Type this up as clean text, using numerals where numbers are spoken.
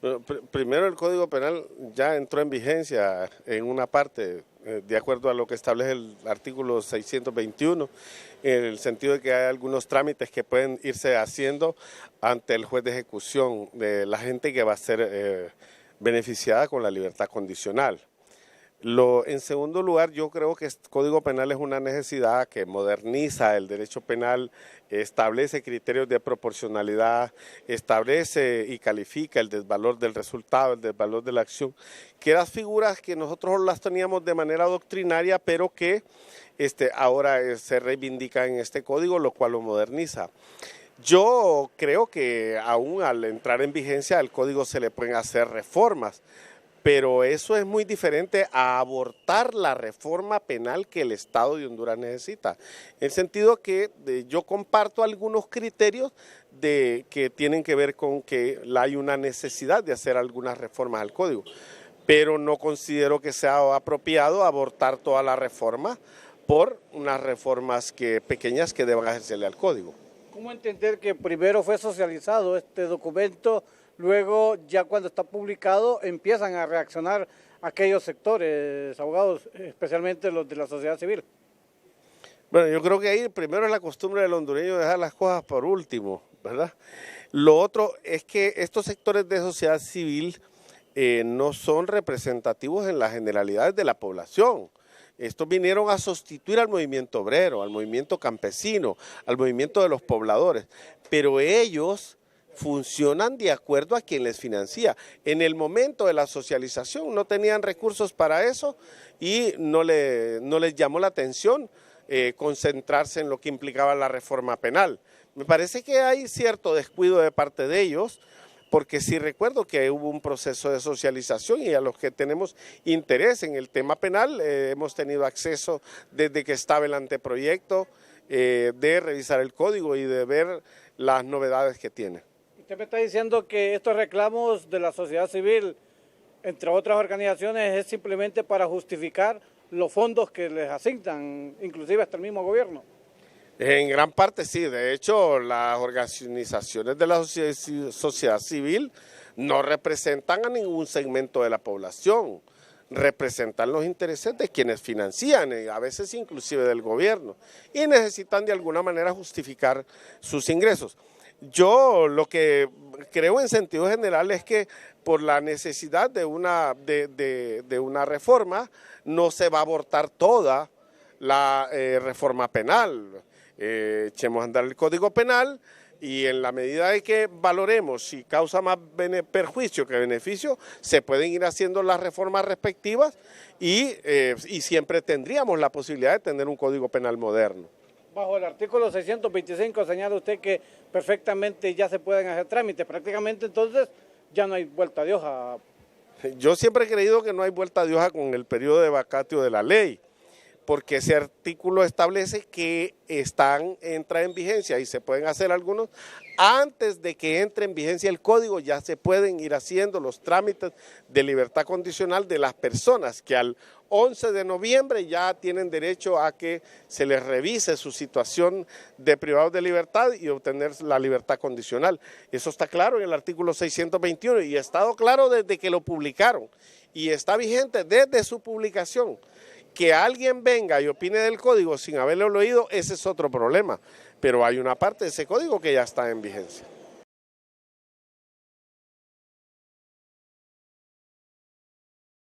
Bueno, primero, el Código Penal ya entró en vigencia en una parte, de acuerdo a lo que establece el artículo 621, en el sentido de que hay algunos trámites que pueden irse haciendo ante el juez de ejecución de la gente que va a ser beneficiada con la libertad condicional. En segundo lugar, yo creo que el Código Penal es una necesidad que moderniza el derecho penal, establece criterios de proporcionalidad, establece y califica el desvalor del resultado, el desvalor de la acción, que eran figuras que nosotros las teníamos de manera doctrinaria, pero que ahora se reivindica en este código, lo cual lo moderniza. Yo creo que aún al entrar en vigencia al código se le pueden hacer reformas, pero eso es muy diferente a abortar la reforma penal que el Estado de Honduras necesita. En el sentido que yo comparto algunos criterios que tienen que ver con que hay una necesidad de hacer algunas reformas al código, pero no considero que sea apropiado abortar toda la reforma por unas reformas pequeñas que deban hacerle al código. ¿Cómo entender que primero fue socializado este documento? Luego, ya cuando está publicado, empiezan a reaccionar aquellos sectores, abogados, especialmente los de la sociedad civil? Bueno, yo creo que ahí primero es la costumbre del hondureño dejar las cosas por último, ¿verdad? Lo otro es que estos sectores de sociedad civil no son representativos en las generalidades de la población. Estos vinieron a sustituir al movimiento obrero, al movimiento campesino, al movimiento de los pobladores, pero ellos funcionan de acuerdo a quien les financia. En el momento de la socialización no tenían recursos para eso y no les llamó la atención concentrarse en lo que implicaba la reforma penal. Me parece que hay cierto descuido de parte de ellos, porque sí recuerdo que hubo un proceso de socialización y a los que tenemos interés en el tema penal hemos tenido acceso desde que estaba el anteproyecto de revisar el código y de ver las novedades que tiene. Usted me está diciendo que estos reclamos de la sociedad civil, entre otras organizaciones, es simplemente para justificar los fondos que les asignan, inclusive hasta el mismo gobierno. En gran parte sí, de hecho las organizaciones de la sociedad civil no representan a ningún segmento de la población, representan los intereses de quienes financian, a veces inclusive del gobierno, y necesitan de alguna manera justificar sus ingresos. Yo lo que creo en sentido general es que por la necesidad de una reforma no se va a abortar toda la reforma penal. Echemos a andar el Código Penal y en la medida de que valoremos si causa más perjuicio que beneficio, se pueden ir haciendo las reformas respectivas y siempre tendríamos la posibilidad de tener un Código Penal moderno. Bajo el artículo 625 señala usted que perfectamente ya se pueden hacer trámites, prácticamente entonces ya no hay vuelta de hoja. Yo siempre he creído que no hay vuelta de hoja con el periodo de vacatio de la ley, porque ese artículo establece que entra en vigencia y se pueden hacer algunos. Antes de que entre en vigencia el código ya se pueden ir haciendo los trámites de libertad condicional de las personas que al 11 de noviembre ya tienen derecho a que se les revise su situación de privados de libertad y obtener la libertad condicional. Eso está claro en el artículo 621 y ha estado claro desde que lo publicaron y está vigente desde su publicación. Que alguien venga y opine del código sin haberlo leído, ese es otro problema, pero hay una parte de ese código que ya está en vigencia.